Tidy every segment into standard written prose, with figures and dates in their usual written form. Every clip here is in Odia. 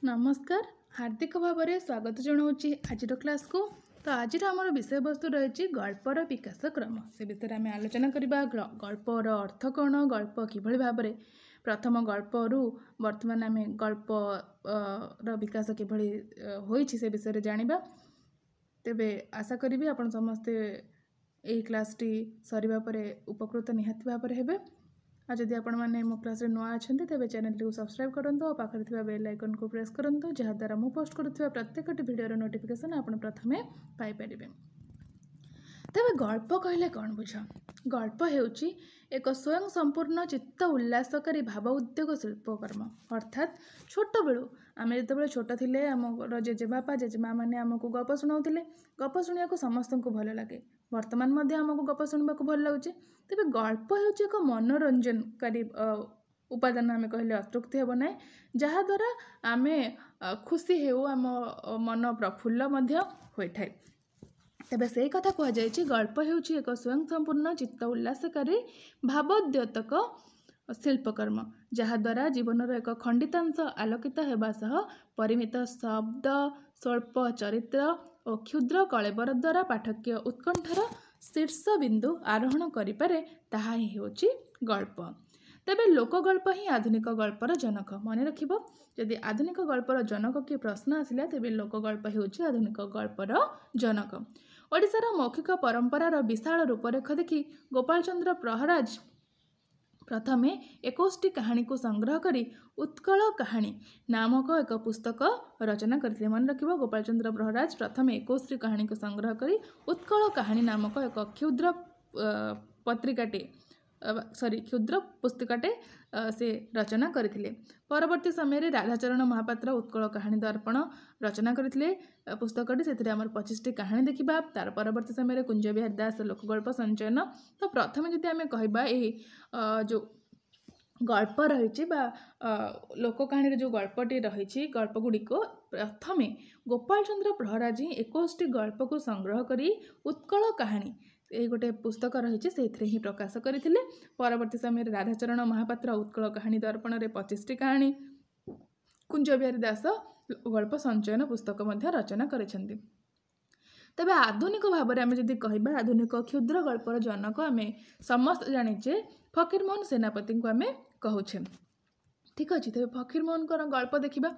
नमस्कार हार्दिक भाव में स्वागत जनाऊँगी आज क्लास को। तो आज आम विषय वस्तु रही गल्पर विकास क्रम से विषय में आलोचना करवा। गल्पर अर्थ कौन, गल्प किभली भाव में प्रथम गल्परू वर्तमान आम गल्प विकास किभली होइछि से विषय जानिबा। तेबे आशा करी आपण समस्ते यही क्लास टी सरिबा परे उपकृत निहाती भाव में हेबे। आ जदि आपण मैंने मो क्लास रे नुआ अच्छा तेज चैनल को सब्सक्राइब करूँ और पाखे बेल आइकन को प्रेस करूँ जहाद्वारा मु पोस्ट करुवा प्रत्येक भिडियो नोटिफिकेशन आपण प्रथमे पाइपर। तेज गल्प कहले कौन बुझ? गल्प हेउची एक स्वयं संपूर्ण चित्त उल्लासकारी भाव उद्योग शिल्पकर्म। अर्थात छोट बेलू आम जो छोट थे आम जेजेबापा जेजेमा मैंने आमको गप शुणाऊे। गप शुणा समस्त को भल लगे। वर्तमान आमको गप शुणा भल लगे। तेज गल्प हेउची एक मनोरंजनकारी उपादान आम कहले अत्युक्ति हेब ना, जहाद्वारा आम खुशी हेउ आम मन प्रफुल्ल होता है। तेबे से कथा कहुई गल्प हेउची एक स्वयं संपूर्ण चित्त उल्लासकारी भावोद्योतक शिल्पकर्म, जहाद्वारा जीवनर एक खंडितांश आलोकित होगा सह परिमित शब्द स्वल्प चरित्र और क्षुद्र कलेबर द्वारा पाठकीय उत्कंठार शीर्ष बिंदु आरोहण करें ताहा ही हेउची गल्प। तेबे लोकगल्प ही आधुनिक गल्पर जनक। मन रखिबो, जदि आधुनिक गल्पर जनक किए प्रश्न आसिला तेबे लोकगल्प हेउची आधुनिक गल्पर जनक। ओडिशार मौखिक परंपरार विशाल रूपरेख देखि गोपाल चंद्र प्रहराज प्रथमे 21टी कहानी को संग्रह करी उत्कल कहानी नामक एक पुस्तक रचना करथिले। मन रखिबो, गोपाल चंद्र प्रहराज प्रथमे 21टी कहानी को संग्रह करी उत्कल कहानी नामक एक क्षुद्र क्षुद्र पुस्तिकाटे से रचना करथिले। परवर्ती समय राधाचरण महापात्र उत्कल कहानी दर्पण रचना करथिले पुस्तकटी। से आमर 25टी कहानी देखिबा। तार परवर्ती समय कुंज बिहारी दास लोकगल्प संचयन। तो प्रथम जदि आम कहबा एही जो गल्प रही लोक कहानी जो गल्पटी रही गल्पगुड़िक प्रथमे गोपाल चंद्र प्रहराज ही 21टी गल्प को संग्रह करी उत्कल कहानी ये गोटे पुस्तक रही से प्रकाश करते। परवर्ती समय राधाचरण महापात्र उत्कल कहानी दर्पण रे 25टी कहानी, कुंज बिहारी दास गल्प संचयन पुस्तक रचना करिसेंती। तबे आधुनिक भाव में आम जदि कहबा आधुनिक क्षुद्र गल्पर जनक आम समस्त जाने फकीरमोहन सेनापति को आम कहूचे। ठीक अच्छे, तेज फकीरमोहन गल्प देखा।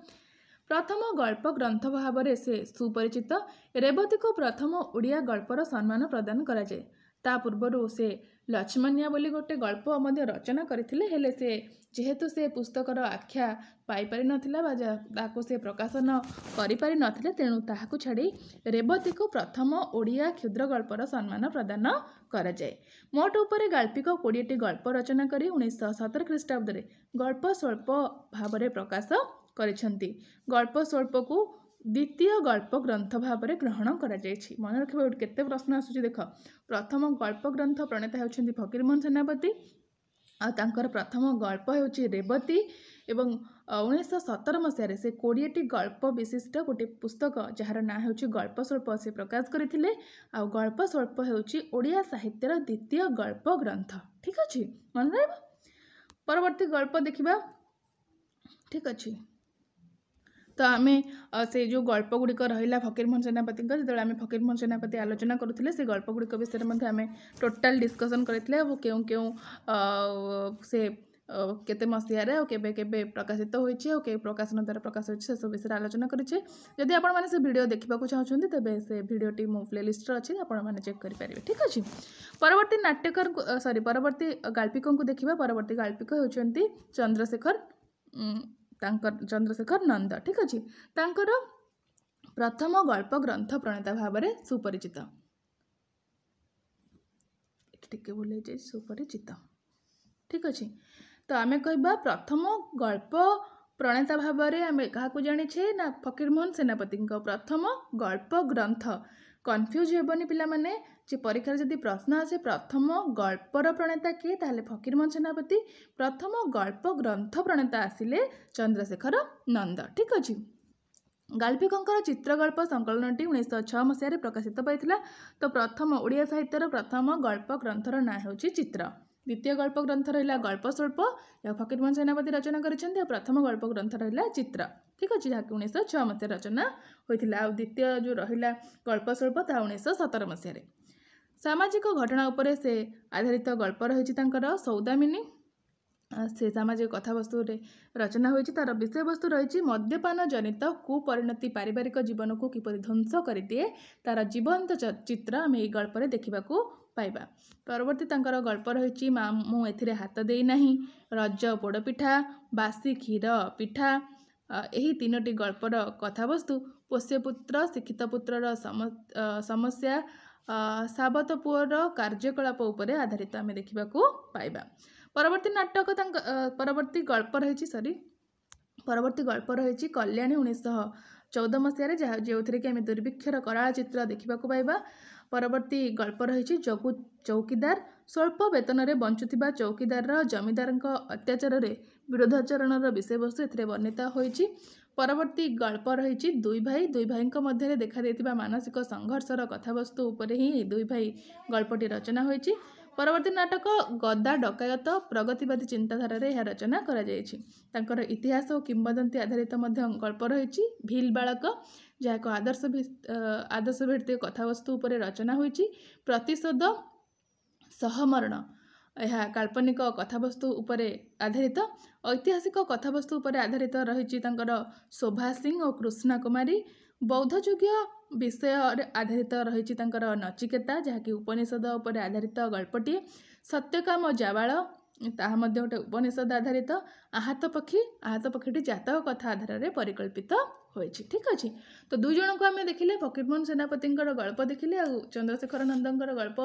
प्रथम गल्प ग्रंथ भाव में से सुपरिचित। रेवती को प्रथम ओडिया गल्पर सम्मान प्रदान कराए। ता पूर्वर से लक्ष्मणिया बोली गोटे गल्प रचना करथिले, हेले से जेहेतु से पुस्तकर आख्या पाई पारि नथिला बा ताको से प्रकाशन करि पारि नथिले, तेणु ताहाकु छाड़ी रेवती को प्रथम ओडिया क्षुद्र गल्पर सम्मान प्रदान कराए। मोट उपरे गाल्पिक 20टी गल्प रचना करी 1917 ख्रीष्टाब्द रे गल्प स्वल्प भाव में प्रकाश करिसेंती। गल्प स्वल्प को द्वितीय गल्प ग्रंथ भाव में ग्रहण करा जायछि। मन रखिबा केते प्रश्न आसुछि देख। प्रथम गल्प ग्रंथ प्रणेता हेउछन्ती फकीरमोहन सेनापति आ तांकर प्रथम गल्प हेउछि रेवती एवं 1917 मसीह से 20टी गल्प विशिष्ट गोटे पुस्तक जार ना हेउछि गल्प स्वल्प से प्रकाश करथिले। आ गल्प स्वल्प हेउछि ओडिया साहित्यर द्वितीय गल्प ग्रंथ। ठीक अछि, मन रहबो। परवर्ती गल्प देखिबा। ठीक अछि, तो आम से जो गल्प गुड़िक रहा फकीरमोहन सेनापति जो आम फकीरमोहन सेनापति आलोचना करुले से गल्प गुड़िक विषय में आम टोटाल डिस्कसन करते क्यों क्यों से केते मसीहारे केबे केबे प्रकाशित होइछि और के प्रकाशन द्वारा प्रकाश होइछि से सब विषय आलोचना करिछे। जदि आपण माने से वीडियो देखिबा चाहछन्ती तेबे से वीडियोटी मो प्लेलिस्ट रे अछि, आपण माने चेक करि पारिबे। ठीक अछि। परवर्ती नाट्यकार परवर्ती गाल्पिकों को देखिबा। परवर्ती गाल्पिक होउछन्ती चंद्रशेखर नंद। ठीक अच्छे, तांकर प्रथम गल्प ग्रंथ प्रणेता भाव में सुपरिचित। टिके बोले जे सुपरिचित। ठीक अच्छे, तो आम कहबा प्रथम गल्प प्रणेता भाव में आम क्या जाने ना फकीरमोहन सेनापति प्रथम गल्प ग्रंथ। कन्फ्यूज हेबनी पिला माने जे परीक्षा जदि प्रश्न आसे प्रथम गल्पर प्रणेता किए ताहले फकीरमोहन सेनापति, प्रथम गल्प ग्रंथ प्रणेता आसिले चंद्रशेखर नंद। ठीक अच्छे। गाल्पिकंकर चित्रगल्प संकलनटी 1906 मसीह प्रकाशित पाइथिला। तो प्रथम ओडिया साहित्यर प्रथम गल्प ग्रंथर ना हेउछि चित्र। द्वितीय गल्प ग्रंथ रहा गल्पस्वल्प या फकीरमोहन सेनापति रचना कर प्रथम गल्प ग्रंथ रहा चित्र ठीक अच्छे जहाँकि 1906 मसीह रचना होता है। द्वितीय जो रहा गल्पस्वल्प ता 1917 मसीह। सामाजिक घटना उपरे से आधारित गल्प रही सौदामिनी से सामाजिक कथावस्तु रचना होती तार विषय वस्तु रही मद्यपान जनित कुपरिणति पारिवारिक जीवन को किपरि ध्वंस कर दिए तार जीवंत चित्र आम ये गल्प देखा पाइबा। परवर्ती गल्प रही मु एथिरे हाथ दे नहीं, रज पोड़पिठा, बासी क्षीर पिठा। यही तीनोटी गल्पर कथावस्तु पोष्यपुत्र शिक्षित पुत्रर समस्या साबत पुअर कार्यकलाप उपरे आधारित आम देखा पाइबा। परवर्ती नाटक परवर्ती गल्प रही कल्याणी 1914 मसीह जो थी कि आम दुर्भिक्षर कराल चित्र देखा पाइबा। परवर्ती गल्प रही चौकीदार स्वल्प वेतन में बंचुवा चौकीदार जमीदार अत्याचार विरोधाचरण विषय वस्तु ए वर्णित होती। परवर्ती गल्प रही दुई भाई मध्य देखा देथिबा मानसिक संघर्षर कथावस्तु उपरे ही दुई भाई गल्पटी रचना होती। परवर्ती नाटक गदा डकायत प्रगतिवादी चिंताधार यह रचना कर इतिहास और किंवदंती आधारित गल्प रही भील बालक जहाँ को आदर्श भित्तिक कथावस्तु उपरे रचना होती। प्रतिशोध सहमरण यह काल्पनिक कथावस्तु उपरे आधारित। ऐतिहासिक कथावस्तु उपरे आधारित रही शोभा सिंह और कृष्णा कुमारी। बौद्धजुगीय विषय आधारित रही नचिकेता जहाँकि उपनिषद उपरे आधारित गल्पटी। सत्यकाम जावाल ताहा मध्य गोटे उपनिषद आधारित। आहत पक्षी जातक कथा आधार में परिकल्पित होइछि ठीक अच्छे। तो दुई जन को आम देखिले फकीरमोहन सेनापति गल्प देखिले और चंद्रशेखर नंदर गल्प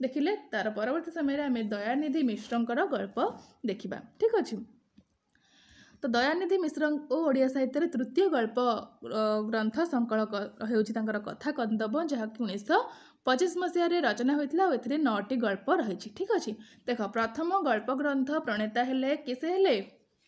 देखिले। तार परवर्ती समय आम दयानिधि मिश्रंकर गल्प देखा ठीक अच्छे। तो दयानिधि मिश्र ओडिया साहित्य तृतीय गल्प ग्रंथ संकलक होउछि कथा कंदब जहाँकि 1925 मसीह रचना होता है। ए 9टी गल्प रही ठीक अच्छे। देख प्रथम गल्प ग्रंथ प्रणेता हेले किसे हेले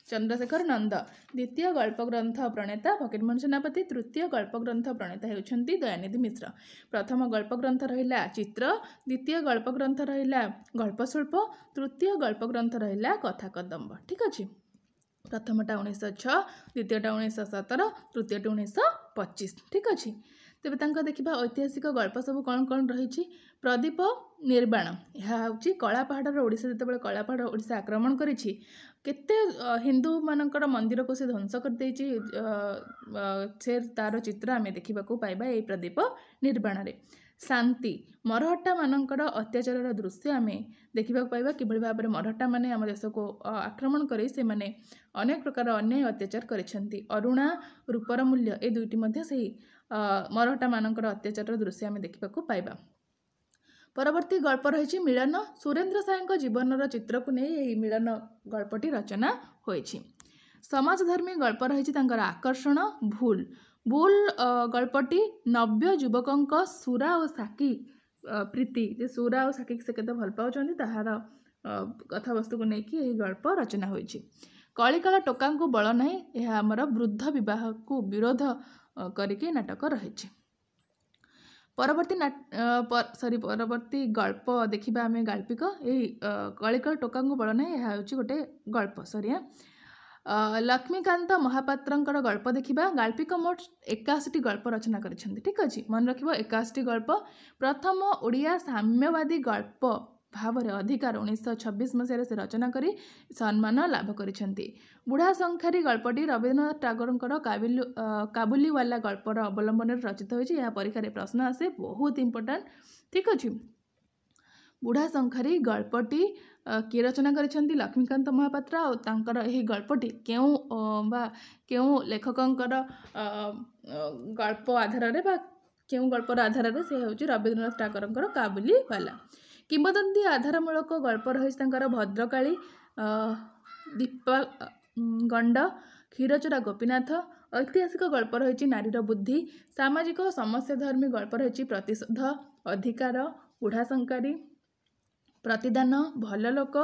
चंद्रशेखर नंद। द्वितीय गल्प ग्रंथ प्रणेता फकीरमोहन सेनापति। तृतीय गल्प ग्रंथ प्रणेता होउछन्ति दयानिधि मिश्र। प्रथम गल्प ग्रंथ रहा चित्र, द्वितीय गल्प ग्रंथ रहा गल्पस्वल्प, तृतीय गल्प ग्रंथ रहा कथा कदम्ब ठीक अच्छे। प्रथमटा 1906, द्वितीयटा 1917, तृतीयटा 1925 ठीक अच्छे। तेज देखा ऐतिहासिक गल्प सब कौन कौन रही। प्रदीप निर्वाण यह हूँ कलापाहाड़ ओडिशा जिते कलापाहाड़ ओडिशा आक्रमण करिछि केते हिंदू मानकर मंदिर को से ध्वंस कर देछि से तार चित्र आम देखा पाइबा ये प्रदीप निर्वाण रे। शांति मरहट्टा मानकर अत्याचार दृश्य आम देखा पाइबा कि भाव में मरहट्टा माने आम देश को आक्रमण कर से माने अनेक प्रकार अन्याय अत्याचार करिसेंति। अरुणा रूपर मूल्य ए दुईटी मध्य से मरहट्टा मानकर अत्याचार दृश्य आम देखा पाइबा। परवर्ती गल्प रही मिलन सुरेंद्र साय जीवन चित्र को नहीं यही मिलन गल्पटी रचना होइछि। समाजधर्मी गल्प रही आकर्षण भूल गल्पटी नव्य युवक सुरा और साकी प्रीति जे सुरा और साकी से केते भल पाउछन्ति ताहार कथावस्तु को लेकिन यही गल्प रचना होइछि। कलिकाल टोका को बल नहीं यह आमर वृद्ध विवाह को विरोध करके नाटक रही। परवर्ती परवर्ती गल्प देखा आम गाल्पिक यही कलिकाल टोका को बल नहीं यह हूँ गोटे गल्प लक्ष्मीकांत महापात्रंकर गल्प देखा। गाल्पिक मोट 81टी गल्प रचना करिसेंति ठीक अच्छे मन रखिब 81टी गल्प। प्रथम ओडिया साम्यवादी गल्प भाव में अधिकार 1926 मसीह से रचना करी सम्मान लाभ करिसेंति। बुढ़ा संखारी गल्पटी रवीन्द्रनाथ टागोरंकर काबुलीवाला गल्पर अवलंबन रचित होइछि। यह परीक्षा रे प्रश्न आसे बहुत इंपोर्टेंट ठीक अच्छे। बुढ़ा संखारी गल्पटी किए रचना करिसेंति लक्ष्मीकांत महापात्र और तांकर एही गल्पटी केउ लेखकंकर गल्प आधार रे बा केउ गल्पर आधार रे से होछि रवीन्द्रनाथ टागोरंकर काबुलीवाला। किंवदंती आधारमूलक गल्प रही भद्रकाली दीपा गंड क्षीरचोरा गोपीनाथ। ऐतिहासिक गल्प रही नारीर बुद्धि। सामाजिक समस्याधर्मी गल्प रही प्रतिशोध अधिकार बुढ़ा संकारी प्रतिदान भल लोक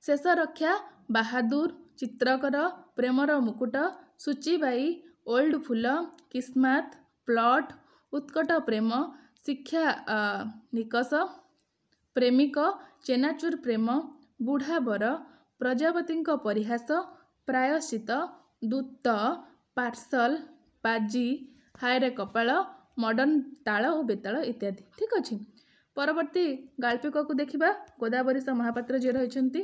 शेष रक्षा बाहादुर चित्रकर प्रेमर मुकुट सूचीबाई ओल्ड फूल किस्मत प्लट उत्कट प्रेम शिक्षा निकष प्रेमिक चेनाचूर प्रेम ବୁଢ଼ା ବର, ପ୍ରଜାପତିଙ୍କ ପରିହାସ, ପ୍ରାୟଶ୍ଚିତ, ଦୂତ, ପାର୍ସଲ, ପାଜି, ହାୟରେ କପାଳ, ମଡର୍ଣ୍ଣ ତାଳ ଓ ବେତାଳ ଇତ୍ୟାଦି। ଠିକ୍ ଅଛି। ପରବର୍ତ୍ତୀ ଗାଳ୍ପିକକୁ ଦେଖିବା। ଗୋଦାବରୀଶ ମହାପାତ୍ର ଯିଏ ରହିଛନ୍ତି,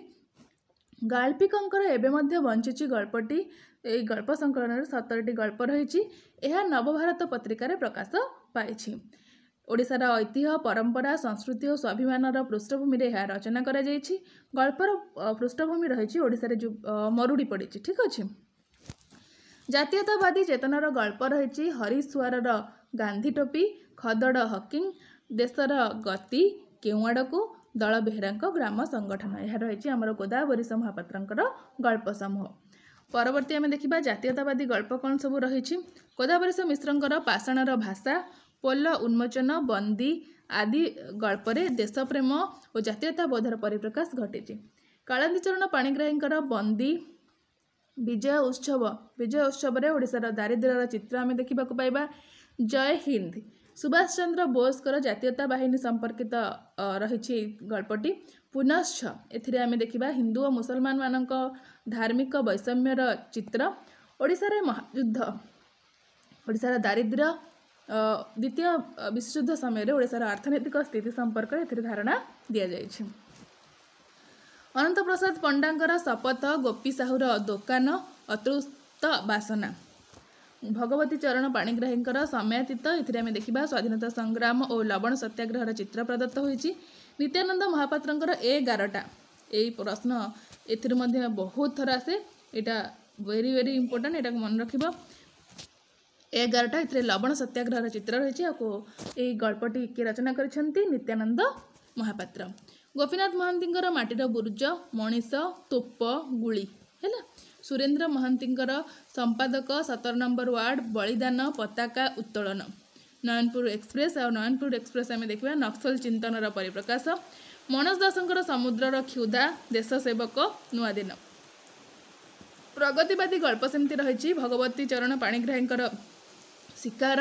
ଗାଳ୍ପିକଙ୍କର ଏବେ ମଧ୍ୟ ବଞ୍ଚିଛି ଗଳ୍ପଟି। ଏହି ଗଳ୍ପ ସଂକଳନରେ 17ଟି ଗଳ୍ପ ରହିଛି। ଏହା ନବଭାରତ ପତ୍ରିକାରେ ପ୍ରକାଶ ପାଇଛି। ଓଡ଼ିଶାର ଐତିହ୍ୟ, ପରମ୍ପରା, ସଂସ୍କୃତି ଓ ସ୍ୱାଭିମାନର ପୃଷ୍ଠଭୂମିରେ ଏହା ରଚନା କରାଯାଇଛି। ଗଳ୍ପର ପୃଷ୍ଠଭୂମି ରହିଛି ଓଡ଼ିଶାରେ ଯେଉଁ ମରୁଡ଼ି ପଡ଼ିଛି। ଠିକ୍ ଅଛି। ଜାତୀୟତାବାଦୀ ଚେତନାର ଗଳ୍ପ ରହିଛି ହରିସୁଆରର ଗାନ୍ଧୀ ଟୋପି, ଖଦଡ଼ ହକିଂ, ଦେଶର ଗତି କେଉଁ ଆଡ଼କୁ, ଦଳ ବେହେରାଙ୍କ ଗ୍ରାମ ସଂଗଠନ। ଏହା ରହିଛି ଆମର ଗୋଦାବରୀଶ ମହାପାତ୍ରଙ୍କର ଗଳ୍ପ ସମୂହ। ପରବର୍ତ୍ତୀ ଆମେ ଦେଖିବା ଜାତୀୟତାବାଦୀ ଗଳ୍ପ କ'ଣ ସବୁ ରହିଛି। ଗୋଦାବରୀଶ ମିଶ୍ରଙ୍କର ପାଷାଣର ଭାଷା, ପୋଲ ଉନ୍ମୋଚନ, ବନ୍ଦୀ ଆଦି ଗଳ୍ପରେ ଦେଶପ୍ରେମ ଓ ଜାତୀୟତାବୋଧର ପରିପ୍ରକାଶ ଘଟିଛି। କାଳନ୍ଦୀଚରଣ ପାଣିଗ୍ରାହୀଙ୍କର ବନ୍ଦୀ, ବିଜୟ ଉତ୍ସବରେ ଓଡ଼ିଶାର ଦାରିଦ୍ର୍ୟର ଚିତ୍ର ଆମେ ଦେଖିବାକୁ ପାଇବା। ଜୟ ହିନ୍ଦ, ସୁଭାଷ ଚନ୍ଦ୍ର ବୋଷଙ୍କର ଜାତୀୟତା ବାହିନୀ ସମ୍ପର୍କିତ ରହିଛି ଗଳ୍ପଟି। ପୁନଶ୍ଚ, ଏଥିରେ ଆମେ ଦେଖିବା ହିନ୍ଦୁ ଓ ମୁସଲମାନମାନଙ୍କ ଧାର୍ମିକ ବୈଷମ୍ୟର ଚିତ୍ର। ଓଡ଼ିଶାରେ ମହାଯୁଦ୍ଧ, ଓଡ଼ିଶାର ଦାରିଦ୍ର୍ୟ, ଦ୍ୱିତୀୟ ବିଶ୍ୱଯୁଦ୍ଧ ସମୟରେ ଓଡ଼ିଶାର ଅର୍ଥନୈତିକ ସ୍ଥିତି ସମ୍ପର୍କରେ ଏଥିରେ ଧାରଣା ଦିଆଯାଇଛି। ଅନନ୍ତ ପ୍ରସାଦ ପଣ୍ଡାଙ୍କର ଶପଥ, ଗୋପୀ ସାହୁର ଦୋକାନ, ଅତୃପ୍ତ ବାସନା। ଭଗବତୀ ଚରଣ ପାଣିଗ୍ରାହୀଙ୍କର ସମୟାତୀତ, ଏଥିରେ ଆମେ ଦେଖିବା ସ୍ୱାଧୀନତା ସଂଗ୍ରାମ ଓ ଲବଣ ସତ୍ୟାଗ୍ରହର ଚିତ୍ର ପ୍ରଦତ୍ତ ହୋଇଛି। ନିତ୍ୟାନନ୍ଦ ମହାପାତ୍ରଙ୍କର 11ଟା, ଏଇ ପ୍ରଶ୍ନ ଏଥିରୁ ମଧ୍ୟ ବହୁତ ଥର ଆସେ। ଏଇଟା ଭେରି ଭେରି ଇମ୍ପୋର୍ଟାଣ୍ଟ, ଏଇଟାକୁ ମନେ ରଖିବ। 11ଟା, ଏଥିରେ ଲବଣ ସତ୍ୟାଗ୍ରହର ଚିତ୍ର ରହିଛି। ଆଉ ଏଇ ଗଳ୍ପଟି କିଏ ରଚନା କରିଛନ୍ତି? ନିତ୍ୟାନନ୍ଦ ମହାପାତ୍ର। ଗୋପୀନାଥ ମହାନ୍ତିଙ୍କର ମାଟିର ବୁରୁଜ, ମଣିଷ, ତୋପ, ଗୁଳି ହେଲା। ସୁରେନ୍ଦ୍ର ମହାନ୍ତିଙ୍କର ସମ୍ପାଦକ 17 ନମ୍ବର ୱାର୍ଡ଼, ବଳିଦାନ, ପତାକା ଉତ୍ତୋଳନ। ନୟନପୁର ଏକ୍ସପ୍ରେସ୍, ଆଉ ନୟନପୁର ଏକ୍ସପ୍ରେସ୍ ଆମେ ଦେଖିବା ନକ୍ସଲ ଚିନ୍ତନର ପରିପ୍ରକାଶ। ମନୋଜ ଦାସଙ୍କର ସମୁଦ୍ରର କ୍ଷୁଧା, ଦେଶ ସେବକ, ନୂଆଦିନ। ପ୍ରଗତିବାଦୀ ଗଳ୍ପ ସେମିତି ରହିଛି। ଭଗବତୀ ଚରଣ ପାଣିଗ୍ରାହୀଙ୍କର ଶିକାର,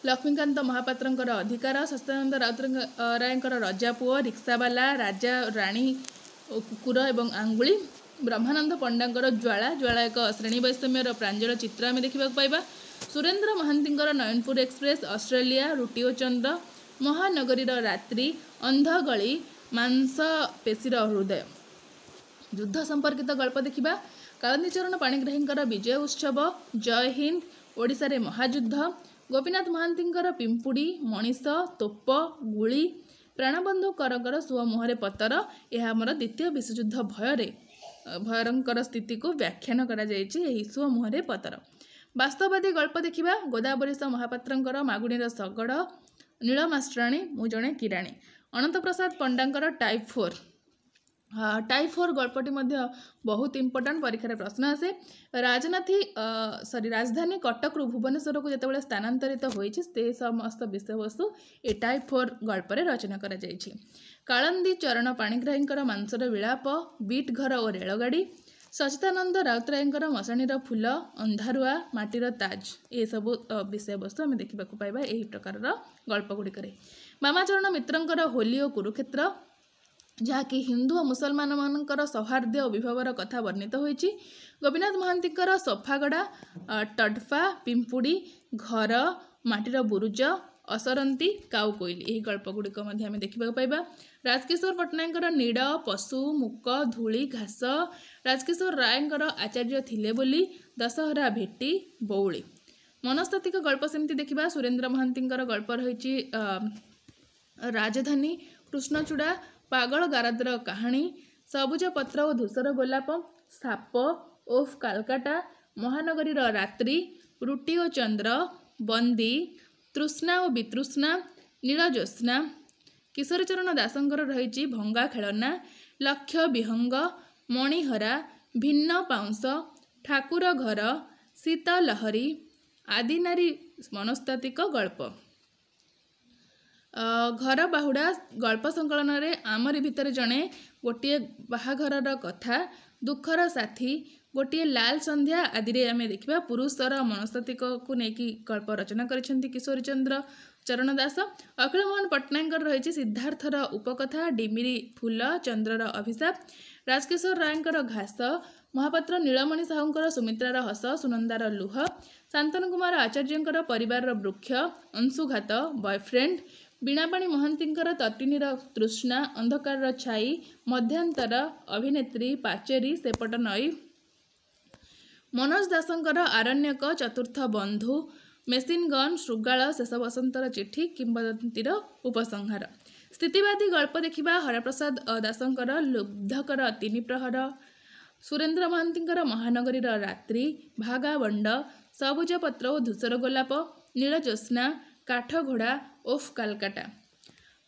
ଲକ୍ଷ୍ମୀକାନ୍ତ ମହାପାତ୍ରଙ୍କର ଅଧିକାର, ସଚ୍ଚିଦାନନ୍ଦ ରାଉତରାୟଙ୍କର ରଜାପୁଅ, ରିକ୍ସାବାଲା, ରାଜା ରାଣୀ ଓ କୁକୁର ଏବଂ ଆଙ୍ଗୁଳି। ବ୍ରହ୍ମାନନ୍ଦ ପଣ୍ଡାଙ୍କର ଜ୍ୱାଳା ଏକ ଶ୍ରେଣୀ ବୈଷମ୍ୟର ପ୍ରାଞ୍ଜଳ ଚିତ୍ର ଆମେ ଦେଖିବାକୁ ପାଇବା। ସୁରେନ୍ଦ୍ର ମହାନ୍ତିଙ୍କର ନୟନପୁର ଏକ୍ସପ୍ରେସ୍, ଅଷ୍ଟ୍ରେଲିଆ, ରୁଟି ଓ ଚନ୍ଦ୍ର, ମହାନଗରୀର ରାତ୍ରି, ଅନ୍ଧଗଳି, ମାଂସପେଶୀର ହୃଦୟ। ଯୁଦ୍ଧ ସମ୍ପର୍କିତ ଗଳ୍ପ ଦେଖିବା। କାଳନ୍ଦୀଚରଣ ପାଣିଗ୍ରାହୀଙ୍କର ବିଜୟ ଉତ୍ସବ, ଜୟ ହିନ୍ଦ, ଓଡ଼ିଶାରେ ମହାଯୁଦ୍ଧ। ଗୋପୀନାଥ ମହାନ୍ତିଙ୍କର ପିମ୍ପୁଡ଼ି, ମଣିଷ, ତୋପ, ଗୁଳି। ପ୍ରାଣବନ୍ଧୁ କରଙ୍କର ସୁଅ ମୁହଁରେ ପତର, ଏହା ଆମର ଦ୍ୱିତୀୟ ବିଶ୍ୱଯୁଦ୍ଧ ଭୟଙ୍କର ସ୍ଥିତିକୁ ବ୍ୟାଖ୍ୟାନ କରାଯାଇଛି ଏହି ସୁଅ ମୁହଁରେ ପତର। ବାସ୍ତବବାଦୀ ଗଳ୍ପ ଦେଖିବା। ଗୋଦାବରୀଶ ମହାପାତ୍ରଙ୍କର ମାଗୁଣୀର ଶଗଡ଼, ନୀଳ ମାଷ୍ଟ୍ରାଣୀ, ମୁଁ ଜଣେ କିରାଣୀ। ଅନନ୍ତ ପ୍ରସାଦ ପଣ୍ଡାଙ୍କର ଟାଇପ୍ 4। ଟାଇପ୍ 4 ଗଳ୍ପଟି ମଧ୍ୟ ବହୁତ ଇମ୍ପୋର୍ଟାଣ୍ଟ, ପରୀକ୍ଷାରେ ପ୍ରଶ୍ନ ଆସେ। ରାଜଧାନୀ କଟକରୁ ଭୁବନେଶ୍ୱରକୁ ଯେତେବେଳେ ସ୍ଥାନାନ୍ତରିତ ହୋଇଛି, ସେ ସମସ୍ତ ବିଷୟବସ୍ତୁ ଏ ଟାଇପ୍ 4 ଗଳ୍ପରେ ରଚନା କରାଯାଇଛି। କାଳନ୍ଦୀ ଚରଣ ପାଣିଗ୍ରାହୀଙ୍କର ମାଂସର ବିଳାପ, ବିଟ୍ ଘର ଓ ରେଳଗାଡ଼ି। ସଚ୍ଚିଦାନନ୍ଦ ରାଉତରାୟଙ୍କର ମଶାଣିର ଫୁଲ, ଅନ୍ଧାରୁଆ, ମାଟିର ତାଜ। ଏସବୁ ବିଷୟବସ୍ତୁ ଆମେ ଦେଖିବାକୁ ପାଇବା ଏହି ପ୍ରକାରର ଗଳ୍ପ ଗୁଡ଼ିକରେ। ବାମାଚରଣ ମିତ୍ରଙ୍କର ହୋଲି ଓ କୁରୁକ୍ଷେତ୍ର, ଯାହାକି ହିନ୍ଦୁ ଓ ମୁସଲମାନମାନଙ୍କର ସୌହାର୍ଦ୍ଦ୍ୟ ଓ ବିଭବର କଥା ବର୍ଣ୍ଣିତ ହୋଇଛି। ଗୋପୀନାଥ ମହାନ୍ତିଙ୍କର ସୋଫାଗଡ଼ା, ଟଡ୍ଫା, ପିମ୍ପୁଡ଼ି, ଘର, ମାଟିର ବୁରୁଜ, ଅସରନ୍ତି, କାଉ କୋଇଲି। ଏହି ଗଳ୍ପ ଗୁଡ଼ିକ ମଧ୍ୟ ଆମେ ଦେଖିବାକୁ ପାଇବା। ରାଜକିଶୋର ପଟ୍ଟନାୟକଙ୍କର ନୀଡ଼, ପଶୁ, ମୁକ, ଧୂଳି, ଘାସ। ରାଜକିଶୋର ରାୟଙ୍କର ଆଚାର୍ଯ୍ୟ ଥିଲେ ବୋଲି, ଦଶହରା ଭେଟି, ବଉଳି। ମନସ୍ତାତ୍ତ୍ୱିକ ଗଳ୍ପ ସେମିତି ଦେଖିବା। ସୁରେନ୍ଦ୍ର ମହାନ୍ତିଙ୍କର ଗଳ୍ପ ରହିଛି ରାଜଧାନୀ, କୃଷ୍ଣଚୂଡ଼ା, ପାଗଳ ଗାରଦର କାହାଣୀ, ସବୁଜ ପତ୍ର ଓ ଧୂସର ଗୋଲାପ, ସାପ, ଓଫ୍ କାଲକାଟା, ମହାନଗରୀର ରାତ୍ରି, ରୁଟି ଓ ଚନ୍ଦ୍ର, ବନ୍ଦୀ, ତୃଷ୍ଣା ଓ ବିତୃଷ୍ଣା, ନୀଳ ଜ୍ୟୋତ୍ସ୍ନା। କିଶୋରୀଚରଣ ଦାସଙ୍କର ରହିଛି ଭଙ୍ଗା ଖେଳନା, ଲକ୍ଷ୍ୟ ବିହଙ୍ଗ, ମଣିହରା, ଭିନ୍ନ ପାଉଁଶ, ଠାକୁର ଘର, ଶୀତ ଲହରୀ, ଆଦିନାରୀ ମନସ୍ତାତ୍ତ୍ୱିକ ଗଳ୍ପ। ଘର ବାହୁଡ଼ା ଗଳ୍ପ ସଂକଳନରେ ଆମରି ଭିତରେ ଜଣେ, ଗୋଟିଏ ବାହାଘରର କଥା, ଦୁଃଖର ସାଥୀ, ଗୋଟିଏ ଲାଲ ସନ୍ଧ୍ୟା ଆଦିରେ ଆମେ ଦେଖିବା ପୁରୁଷର ମନସ୍ତାତ୍ତ୍ୱିକକୁ ନେଇକି ଗଳ୍ପ ରଚନା କରିଛନ୍ତି କିଶୋରୀଚନ୍ଦ୍ର ଚରଣ ଦାସ। ଅଖିଳ ମୋହନ ପଟ୍ଟନାୟକଙ୍କର ରହିଛି ସିଦ୍ଧାର୍ଥର ଉପକଥା, ଡିମିରି ଫୁଲ, ଚନ୍ଦ୍ରର ଅଭିଶାପ। राजकिशोर रायଙ୍କର ଘାସ, ମହାପାତ୍ର ନୀଳମଣି ସାହୁଙ୍କର ସୁମିତ୍ରାର ହସ, ସୁନନ୍ଦାର ଲୁହ, ଶାନ୍ତନୁ କୁମାର ଆଚାର୍ଯ୍ୟଙ୍କର ପରିବାରର ବୃକ୍ଷ, ଅଂଶୁଘାତ, ବୟଫ୍ରେଣ୍ଡ, ବୀଣାପାଣି ମହାନ୍ତିଙ୍କର ତଟିନୀର ତୃଷ୍ଣା, ଅନ୍ଧକାରର ଛାଇ, ମଧ୍ୟାନ୍ତର, ଅଭିନେତ୍ରୀ, ପାଚେରୀ, ସେପଟ ନଈ, ମନୋଜ ଦାସଙ୍କର ଆରଣ୍ୟକ, ଚତୁର୍ଥ ବନ୍ଧୁ, ମେସିନ ଗନ୍, ଶୃଗାଳ, ଶେଷ ବସନ୍ତର ଚିଠି, କିମ୍ବଦନ୍ତୀର ଉପସଂହାର। ସ୍ଥିତିବାଦୀ ଗଳ୍ପ ଦେଖିବା ହରପ୍ରସାଦ ଦାସଙ୍କର ଲୁବ୍ଧକର ତିନି ପ୍ରହର, ସୁରେନ୍ଦ୍ର ମହାନ୍ତିଙ୍କର ମହାନଗରୀର ରାତ୍ରି, ଭାଗାବଣ୍ଡ, ସବୁଜ ପତ୍ର ଓ ଧୂସର ଗୋଲାପ, ନୀଳଜ୍ୟୋତ୍ସ୍ନା, କାଠଘୋଡ଼ା, ଓଫ୍ କାଲକାଟା।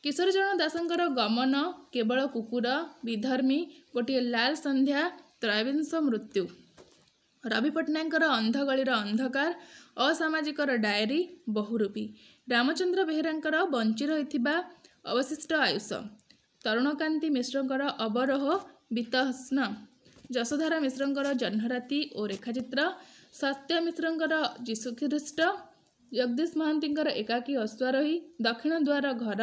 କିଶୋରଚରଣ ଦାସଙ୍କର ଗମନ, କେବଳ କୁକୁର, ବିଧର୍ମୀ, ଗୋଟିଏ ଲାଲ ସନ୍ଧ୍ୟା, ତ୍ରୟୋବିଂଶ ମୃତ୍ୟୁ। ରବି ପଟ୍ଟନାୟକଙ୍କର ଅନ୍ଧଗଳିର ଅନ୍ଧକାର, ଅସାମାଜିକର ଡାଏରୀ, ବହୁରୂପୀ। ରାମଚନ୍ଦ୍ର ବେହେରାଙ୍କର ବଞ୍ଚି ରହିଥିବା ଅବଶିଷ୍ଟ ଆୟୁଷ। ତରୁଣକାନ୍ତି ମିଶ୍ରଙ୍କର ଅବରୋହ, ବୀତହ୍ନସ। ଯଶୋଧାରା ମିଶ୍ରଙ୍କର ଜହ୍ନରାତି ଓ ରେଖାଚିତ୍ର, ସତ୍ୟ ମିଶ୍ରଙ୍କର ଯୀଶୁଖ୍ରୀଷ୍ଟ, ଜଗଦୀଶ ମହାନ୍ତିଙ୍କର ଏକାକୀ ଅଶ୍ୱାରୋହୀ, ଦକ୍ଷିଣ ଦ୍ୱାର ଘର,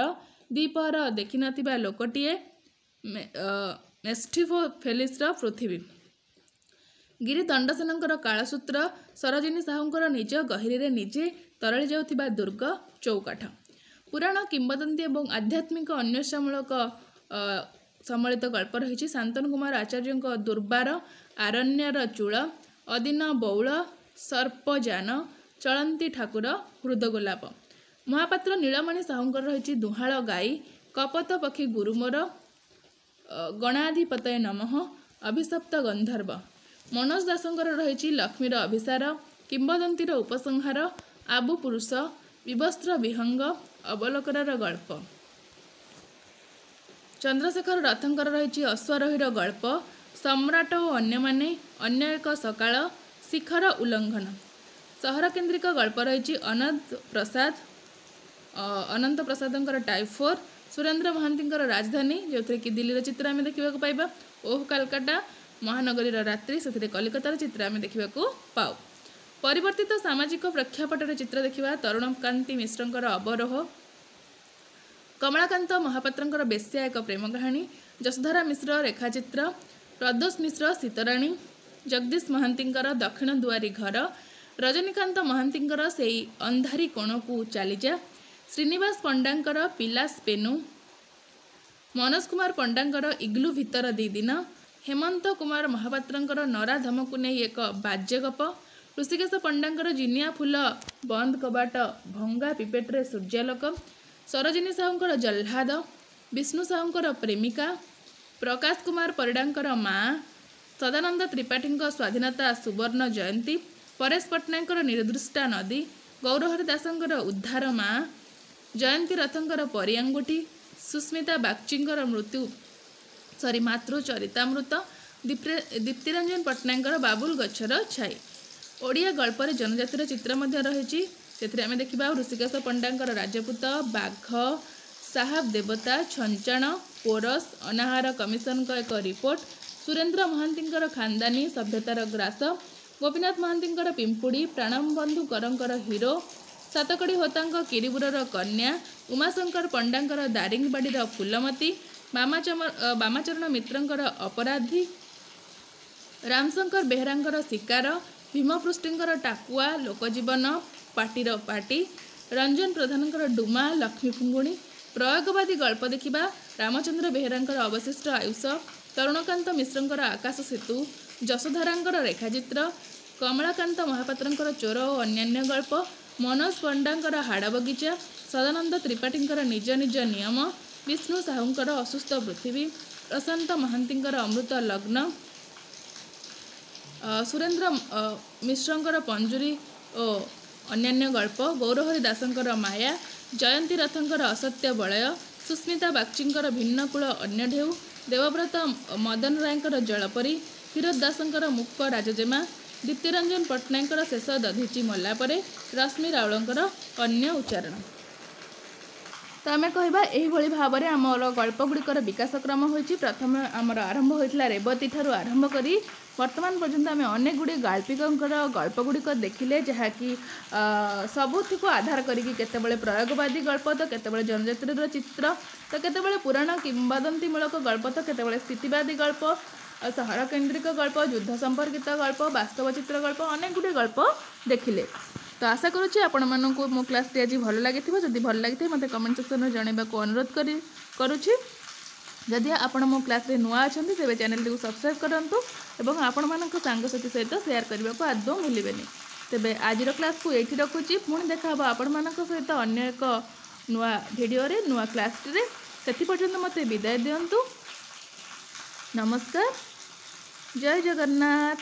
ଦ୍ୱିପହର ଦେଖିନଥିବା ଲୋକଟିଏ, ମେଫିଷ୍ଟୋଫେଲିସର ପୃଥିବୀ। ଗିରି ଦଣ୍ଡସେନଙ୍କର କାଳସୂତ୍ର, ସରୋଜିନୀ ସାହୁଙ୍କର ନିଜ ଗହୀରରେ ନିଜେ ତରଳି ଯାଉଥିବା ଦୁର୍ଗ, ଚୌକାଠ। ପୁରାଣ, କିମ୍ବଦନ୍ତୀ ଏବଂ ଆଧ୍ୟାତ୍ମିକ ଅନ୍ୱେଷାମୂଳକ ସମ୍ବଳିତ ଗଳ୍ପ ରହିଛି। ଶାନ୍ତନୁ କୁମାର ଆଚାର୍ଯ୍ୟଙ୍କ ଦୁର୍ବାର, ଆରଣ୍ୟର ଚୂଳ, ଅଦିନ ବଉଳ, ସର୍ପଯାନ, ଚଳନ୍ତି ଠାକୁର, ହୃଦଗୋଲାପ। ମହାପାତ୍ର ନୀଳମଣି ସାହୁଙ୍କର ରହିଛି ଦୁହାଳ ଗାଈ, କପୋତ ପକ୍ଷୀ ଗୁରୁମୋର, ଗଣାଧିପତୟେ ନମଃ, ଅଭିଶପ୍ତ ଗନ୍ଧର୍ବ। ମନୋଜ ଦାସଙ୍କର ରହିଛି ଲକ୍ଷ୍ମୀର ଅଭିସାର, କିମ୍ବଦନ୍ତୀର ଉପସଂହାର, ଆବୁ ପୁରୁଷ, ବିବସ୍ତ୍ର ବିହଙ୍ଗ, ଅବଲୋକନର ଗଳ୍ପ। ଚନ୍ଦ୍ରଶେଖର ରଥଙ୍କର ରହିଛି ଅଶ୍ୱାରୋହୀର ଗଳ୍ପ, ସମ୍ରାଟ ଓ ଅନ୍ୟମାନେ, ଅନ୍ୟ ଏକ ସକାଳ, ଶିଖର ଉଲ୍ଲଙ୍ଘନ। ସହରକେନ୍ଦ୍ରିକ ଗଳ୍ପ ରହିଛି ଅନନ୍ତ ପ୍ରସାଦଙ୍କର ଟାଇଫୋର, ସୁରେନ୍ଦ୍ର ମହାନ୍ତିଙ୍କର ରାଜଧାନୀ, ଯେଉଁଥିରେ କି ଦିଲ୍ଲୀର ଚିତ୍ର ଆମେ ଦେଖିବାକୁ ପାଇବା, ଓହ୍ କାଲକାଟା, ମହାନଗରୀର ରାତ୍ରି, ସେଥିରେ କଲିକତାର ଚିତ୍ର ଆମେ ଦେଖିବାକୁ ପାଉ। ପରିବର୍ତ୍ତିତ ସାମାଜିକ ପ୍ରେକ୍ଷାପଟରେ ଚିତ୍ର ଦେଖିବା ତରୁଣକାନ୍ତି ମିଶ୍ରଙ୍କର ଅବରୋହ, କମଳାକାନ୍ତ ମହାପାତ୍ରଙ୍କର ବେଶ୍ୟା ଏକ ପ୍ରେମ କାହାଣୀ, ଯଶୋଧାରା ମିଶ୍ର ରେଖାଚିତ୍ର, ପ୍ରଦୋଷ ମିଶ୍ର ଶୀତରାଣୀ, ଜଗଦୀଶ ମହାନ୍ତିଙ୍କର ଦକ୍ଷିଣ ଦୁଆରୀ ଘର, ରଜନୀକାନ୍ତ ମହାନ୍ତିଙ୍କର ସେଇ ଅନ୍ଧାରୀ କୋଣକୁ ଚାଲିଯା, ଶ୍ରୀନିବାସ ପଣ୍ଡାଙ୍କର ପିଲାସ ପେନୁ, ମନୋଜ କୁମାର ପଣ୍ଡାଙ୍କର ଇଗ୍ଲୁ ଭିତର 2 ଦିନ, ହେମନ୍ତ କୁମାର ମହାପାତ୍ରଙ୍କର ନରାଧମକୁ ନେଇ ଏକ ବାଜ୍ୟଗପ, ଋଷିକେଶ ପଣ୍ଡାଙ୍କର ଜିନିଆ ଫୁଲ ବନ୍ଦ କବାଟ, ଭଙ୍ଗା ପିପେଟରେ ସୂର୍ଯ୍ୟାଲୋକ, ସରୋଜିନୀ ସାହୁଙ୍କର ଜହ୍ଲାଦ, ବିଷ୍ଣୁ ସାହୁଙ୍କର ପ୍ରେମିକା, ପ୍ରକାଶ କୁମାର ପରିଡ଼ାଙ୍କର ମା', ସଦାନନ୍ଦ ତ୍ରିପାଠୀଙ୍କ ସ୍ୱାଧୀନତା ସୁବର୍ଣ୍ଣ ଜୟନ୍ତୀ, ପରେଶ ପଟ୍ଟନାୟକଙ୍କର ନିର୍ଦୃଷ୍ଟା ନଦୀ, ଗୌରହରି ଦାସଙ୍କର ଉଦ୍ଧାର ମା', ଜୟନ୍ତୀ ରଥଙ୍କର ପରିଆଙ୍ଗୁଠି, ସୁସ୍ମିତା ବାଗ୍ଚୀଙ୍କର ମାତୃଚରିତାମୃତ, ଦୀପ୍ତିରଞ୍ଜନ ପଟ୍ଟନାୟକଙ୍କର ବାବୁଲ ଗଛର ଛାଇ। ଓଡ଼ିଆ ଗଳ୍ପରେ ଜନଜାତିର ଚିତ୍ର ମଧ୍ୟ ରହିଛି। ସେଥିରେ ଆମେ ଦେଖିବା ଋଷିକେଶ ପଣ୍ଡାଙ୍କର ରାଜପୁତ, ବାଘ, ସାହାବ ଦେବତା, ଛଞ୍ଚାଣ, ପୋରସ, ଅନାହାର କମିଶନଙ୍କ ଏକ ରିପୋର୍ଟ, ସୁରେନ୍ଦ୍ର ମହାନ୍ତିଙ୍କର ଖାନଦାନୀ, ସଭ୍ୟତାର ଗ୍ରାସ, ଗୋପୀନାଥ ମହାନ୍ତିଙ୍କର ପିମ୍ପୁଡ଼ି, ପ୍ରାଣବନ୍ଧୁ କରଙ୍କର ହିରୋ, ସାତକଡ଼ି ହୋତାଙ୍କ କିରିବୁରର କନ୍ୟା, ଉମାଶଙ୍କର ପଣ୍ଡାଙ୍କର ଦାରିଙ୍ଗବାଡ଼ିର ଫୁଲମତି, ବାମାଚରଣ ମିତ୍ରଙ୍କର ଅପରାଧୀ, ରାମଶଙ୍କର ବେହେରାଙ୍କର ଶିକାର, ଭୀମପୃଷ୍ଟିଙ୍କର ଟାକୁଆ, ଲୋକଜୀବନ, ପାଟିର ପାଟି, ରଞ୍ଜନ ପ୍ରଧାନଙ୍କର ଡୁମା, ଲକ୍ଷ୍ମୀ ଫୁଙ୍ଗୁଣି। ପ୍ରୟୋଗବାଦୀ ଗଳ୍ପ ଦେଖିବା ରାମଚନ୍ଦ୍ର ବେହେରାଙ୍କର ଅବଶିଷ୍ଟ ଆୟୁଷ, ତରୁଣକାନ୍ତ ମିଶ୍ରଙ୍କର ଆକାଶ ସେତୁ, ଯଶୋଧାରାଙ୍କର ରେଖାଚିତ୍ର, କମଳାକାନ୍ତ ମହାପାତ୍ରଙ୍କର ଚୋର ଓ ଅନ୍ୟାନ୍ୟ ଗଳ୍ପ, ମନୋଜ ପଣ୍ଡାଙ୍କର ହାଡ଼ ବଗିଚା, ସଦାନନ୍ଦ ତ୍ରିପାଠୀଙ୍କର ନିଜ ନିଜ ନିୟମ, ବିଷ୍ଣୁ ସାହୁଙ୍କର ଅସୁସ୍ଥ ପୃଥିବୀ, ପ୍ରଶାନ୍ତ ମହାନ୍ତିଙ୍କର ଅମୃତ ଲଗ୍ନ, ସୁରେନ୍ଦ୍ର ମିଶ୍ରଙ୍କର ପଞ୍ଜୁରୀ ଓ ଅନ୍ୟାନ୍ୟ ଗଳ୍ପ, ଗୌରହରି ଦାସଙ୍କର ମାୟା, ଜୟନ୍ତୀ ରଥଙ୍କର ଅସତ୍ୟ ବଳୟ, ସୁସ୍ମିତା ବାଗ୍ଚୀଙ୍କର ଭିନ୍ନକୂଳ ଅନ୍ୟ ଢେଉ, ଦେବବ୍ରତ ମଦନ ରାୟଙ୍କର ଜଳପରୀ, କ୍ଷୀରୋଦ ଦାସଙ୍କର ମୁକ ରାଜଜେମା, ଦୀପ୍ତିରଞ୍ଜନ ପଟ୍ଟନାୟକଙ୍କର ଶେଷ ଦଧିଚି ମଲା ପରେ, ରଶ୍ମି ରାଉଳଙ୍କର ଅନ୍ୟ ଉଚ୍ଚାରଣ। ତ ଆମେ କହିବା ଏହିଭଳି ଭାବରେ ଆମର ଗଳ୍ପଗୁଡ଼ିକର ବିକାଶ କ୍ରମ ହୋଇଛି। ପ୍ରଥମେ ଆମର ଆରମ୍ଭ ହୋଇଥିଲା ରେବତୀ ଠାରୁ ଆରମ୍ଭ କରି ବର୍ତ୍ତମାନ ପର୍ଯ୍ୟନ୍ତ ଆମେ ଅନେକ ଗୁଡ଼ିଏ ଗାଳ୍ପିକଙ୍କର ଗଳ୍ପଗୁଡ଼ିକ ଦେଖିଲେ, ଯାହାକି ସବୁଥିକୁ ଆଧାର କରିକି କେତେବେଳେ ପ୍ରୟୋଗବାଦୀ ଗଳ୍ପ ତ କେତେବେଳେ ଜନଜାତିର ଚିତ୍ର ତ କେତେବେଳେ ପୁରାଣ କିମ୍ବଦନ୍ତୀମୂଳକ ଗଳ୍ପ ତ କେତେବେଳେ ସ୍ଥିତିବାଦୀ ଗଳ୍ପ सहर केन्द्रिक गल्प, युद्ध संपर्कित गल्प, वास्तव चित्र गल्प, अनेक गुड़े गल्प देखिले। तो आशा करुँची आपण मानू मो क्लास आज भल लगी। जदि भल लगी मत कमेंट सेक्शन में जनइबा अनुरोध करुँची। जदि आपण मो क्लास रे नुआ अच्छा तेज चैनल को सब्सक्राइब करूँ और आपण मान सांगसाथी सहित शेयर करने को आदौ भूलें। तेबे आज क्लास को ये रखुची। पुणी देखा आपण मान सहित अन्य एक नुआ वीडियो रे नुआ क्लास रे। से पर्यंत मत विदाय दिंतु। नमस्कार, जय जगन्नाथ।